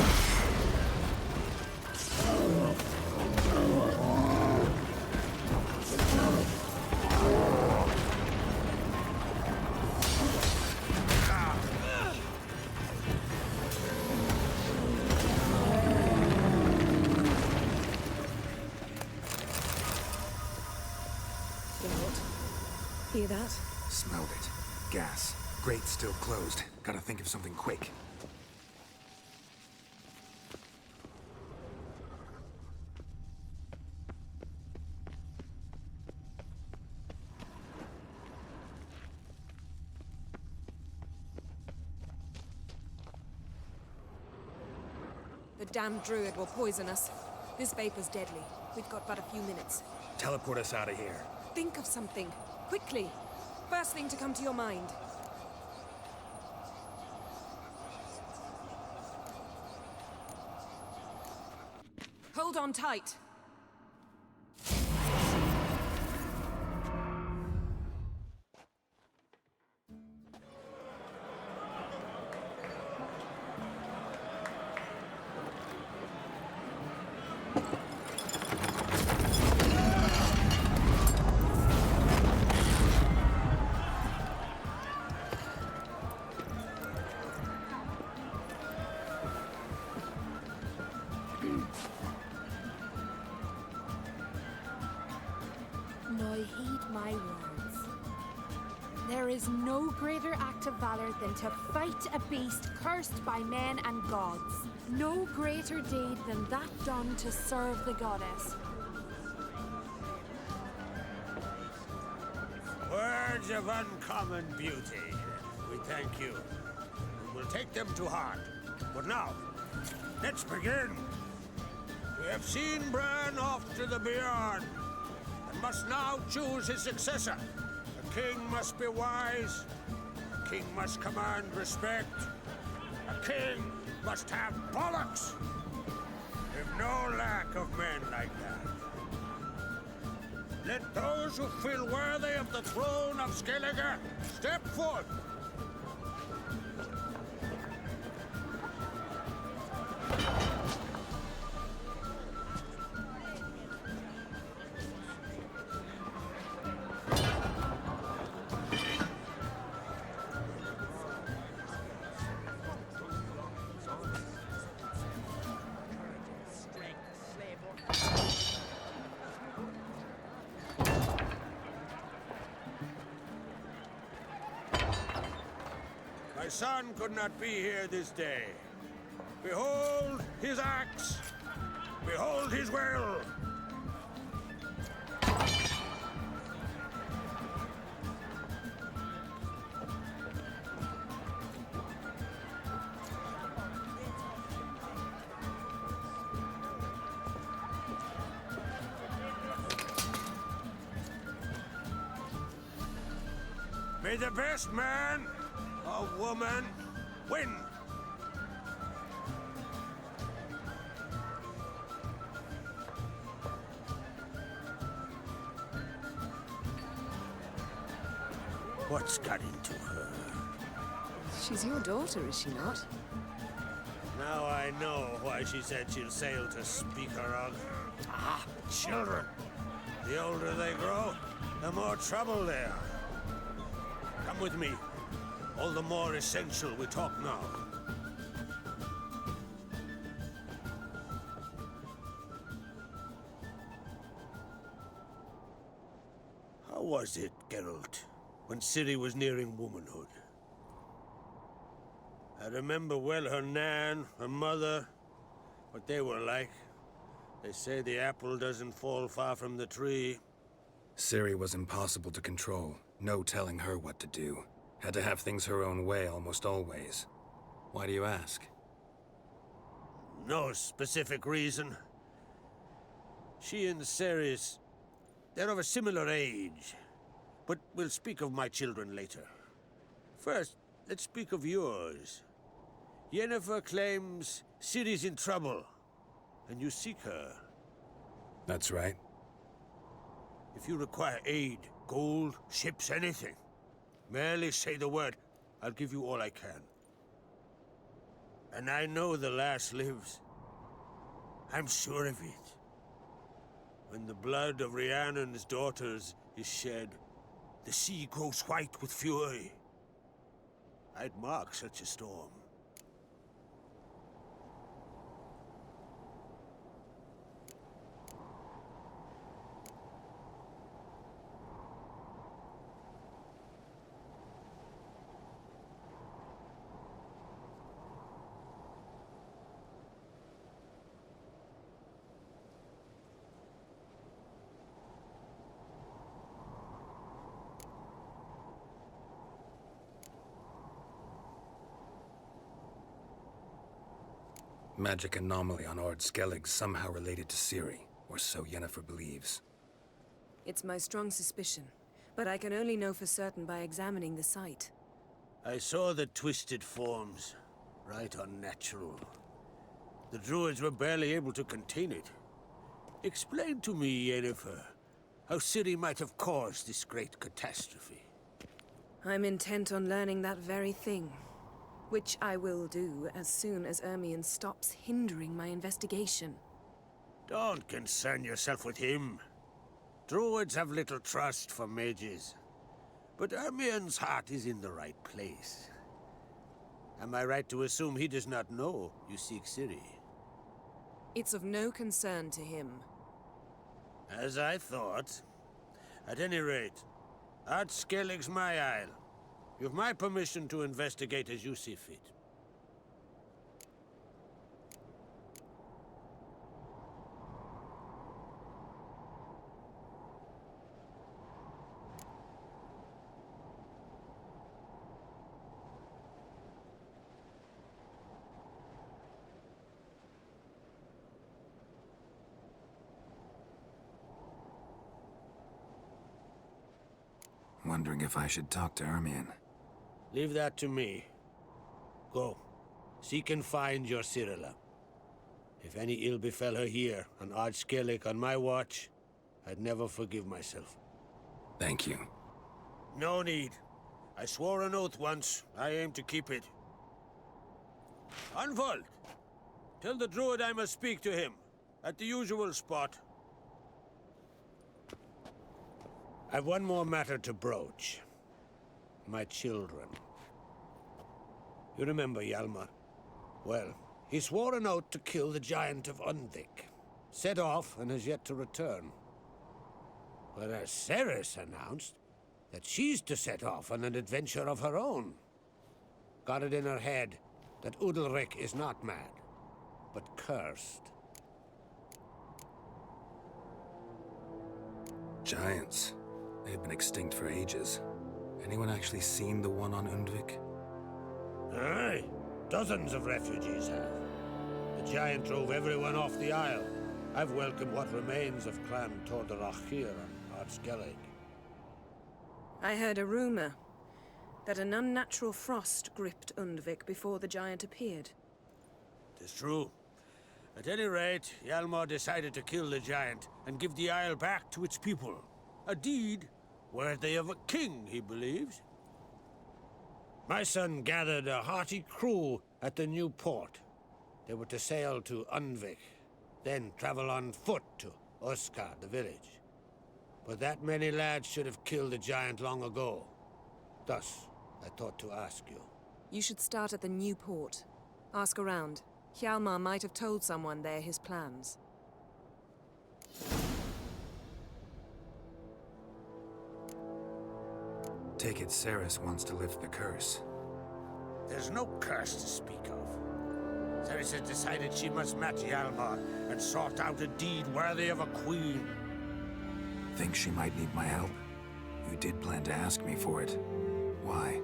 Hear that? Smelled it. Gas. Grate still closed. Gotta think of something quick. The damned druid will poison us. This vapor's deadly. We've got but a few minutes. Teleport us out of here. Think of something. Quickly. First thing to come to your mind. Hold on tight. Now heed my words. There is no greater act of valor than to fight a beast cursed by men and gods. No greater deed than that done to serve the goddess. Words of uncommon beauty. We thank you. We will take them to heart. But now, let's begin. We have seen Bran off to the beyond, and must now choose his successor. A king must be wise. A king must command respect. A king must have bollocks. We've no lack of men like that. Let those who feel worthy of the throne of Skellige step forth. My son could not be here this day. Behold his axe. Behold his will. May the best man or woman win. What's got into her? She's your daughter, is she not? Now I know why she said she'll sail to Speakerog. Ah, children. The older they grow, the more trouble they are. Come with me. All the more essential we talk now. How was it, Geralt, when Ciri was nearing womanhood? I remember well her nan, her mother, what they were like. They say the apple doesn't fall far from the tree. Ciri was impossible to control. No telling her what to do. Had to have things her own way almost always. Why do you ask? No specific reason. She and Ceres, they're of a similar age. But we'll speak of my children later. First, let's speak of yours. Yennefer claims Ciri's in trouble, and you seek her. That's right. If you require aid, gold, ships, anything, merely say the word. I'll give you all I can. And I know the lass lives. I'm sure of it. When the blood of Rhiannon's daughters is shed, the sea grows white with fury. I'd mark such a storm. Magic anomaly on Ard Skellig somehow related to Ciri, or so Yennefer believes. It's my strong suspicion, but I can only know for certain by examining the site. I saw the twisted forms. Right unnatural. The druids were barely able to contain it. Explain to me, Yennefer, how Ciri might have caused this great catastrophe. I'm intent on learning that very thing. Which I will do as soon as Ermion stops hindering my investigation. Don't concern yourself with him. Druids have little trust for mages. But Ermion's heart is in the right place. Am I right to assume he does not know you seek Ciri? It's of no concern to him. As I thought. At any rate, Ard Skellig's my isle. You've my permission to investigate as you see fit. Wondering if I should talk to Ermion. Leave that to me. Go. Seek and find your Cirilla. If any ill befell her here, on Ard Skellig on my watch, I'd never forgive myself. Thank you. No need. I swore an oath once. I aim to keep it. Unfold! Tell the druid I must speak to him. At the usual spot. I've one more matter to broach. My children. You remember Hjalmar? Well, he swore an oath to kill the Giant of Undvik. Set off and has yet to return. Whereas Ceres announced that she's to set off on an adventure of her own. Got it in her head that Udalryk is not mad, but cursed. Giants. They've been extinct for ages. Anyone actually seen the one on Undvik? Aye. Dozens of refugees have. The giant drove everyone off the isle. I've welcomed what remains of Clan Tordarach here on Ard Skellig. I heard a rumor. that an unnatural frost gripped Undvik before the giant appeared. Tis true. At any rate, Hjalmar decided to kill the giant and give the isle back to its people. A deed worthy of a king, he believes. My son gathered a hearty crew at the new port. They were to sail to Undvik, then travel on foot to Oskar, the village. But that many lads should have killed the giant long ago. Thus, I thought to ask you. You should start at the new port. Ask around. Hjalmar might have told someone there his plans. Take it Ceres wants to lift the curse. There's no curse to speak of. Ceres has decided she must match Hjalmar and sort out a deed worthy of a queen. Think she might need my help? You did plan to ask me for it. Why?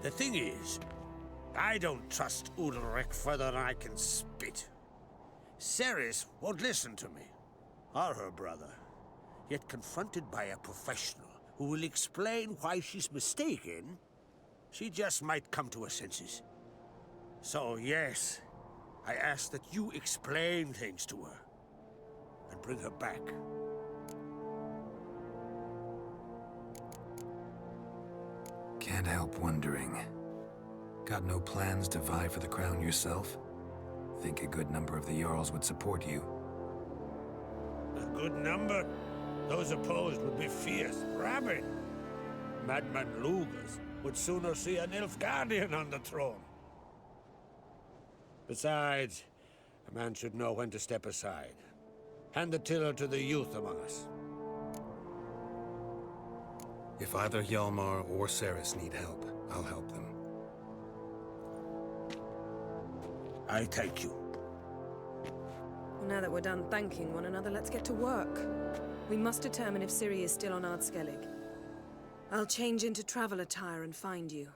The thing is, I don't trust Udalryk further than I can spit. Ceres won't listen to me, or her brother. Yet confronted by a professional who will explain why she's mistaken, she just might come to her senses. So yes, I ask that you explain things to her and bring her back. Can't help wondering. Got no plans to vie for the crown yourself? Think a good number of the Jarls would support you. A good number? Those opposed would be fierce, rabid. Madman Lugas would sooner see an Nilfgaardian on the throne. Besides, a man should know when to step aside. Hand the tiller to the youth among us. If either Hjalmar or Ceres need help, I'll help them. I thank you. Well, now that we're done thanking one another, let's get to work. We must determine if Ciri is still on Ardskellig. I'll change into travel attire and find you.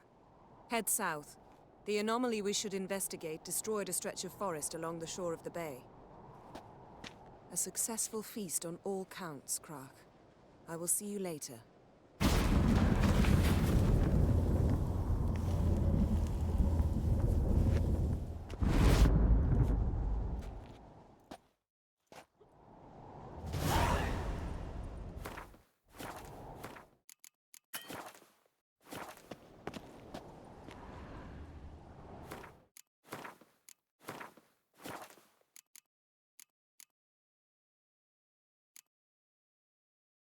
Head south. The anomaly we should investigate destroyed a stretch of forest along the shore of the bay. A successful feast on all counts, Krak. I will see you later.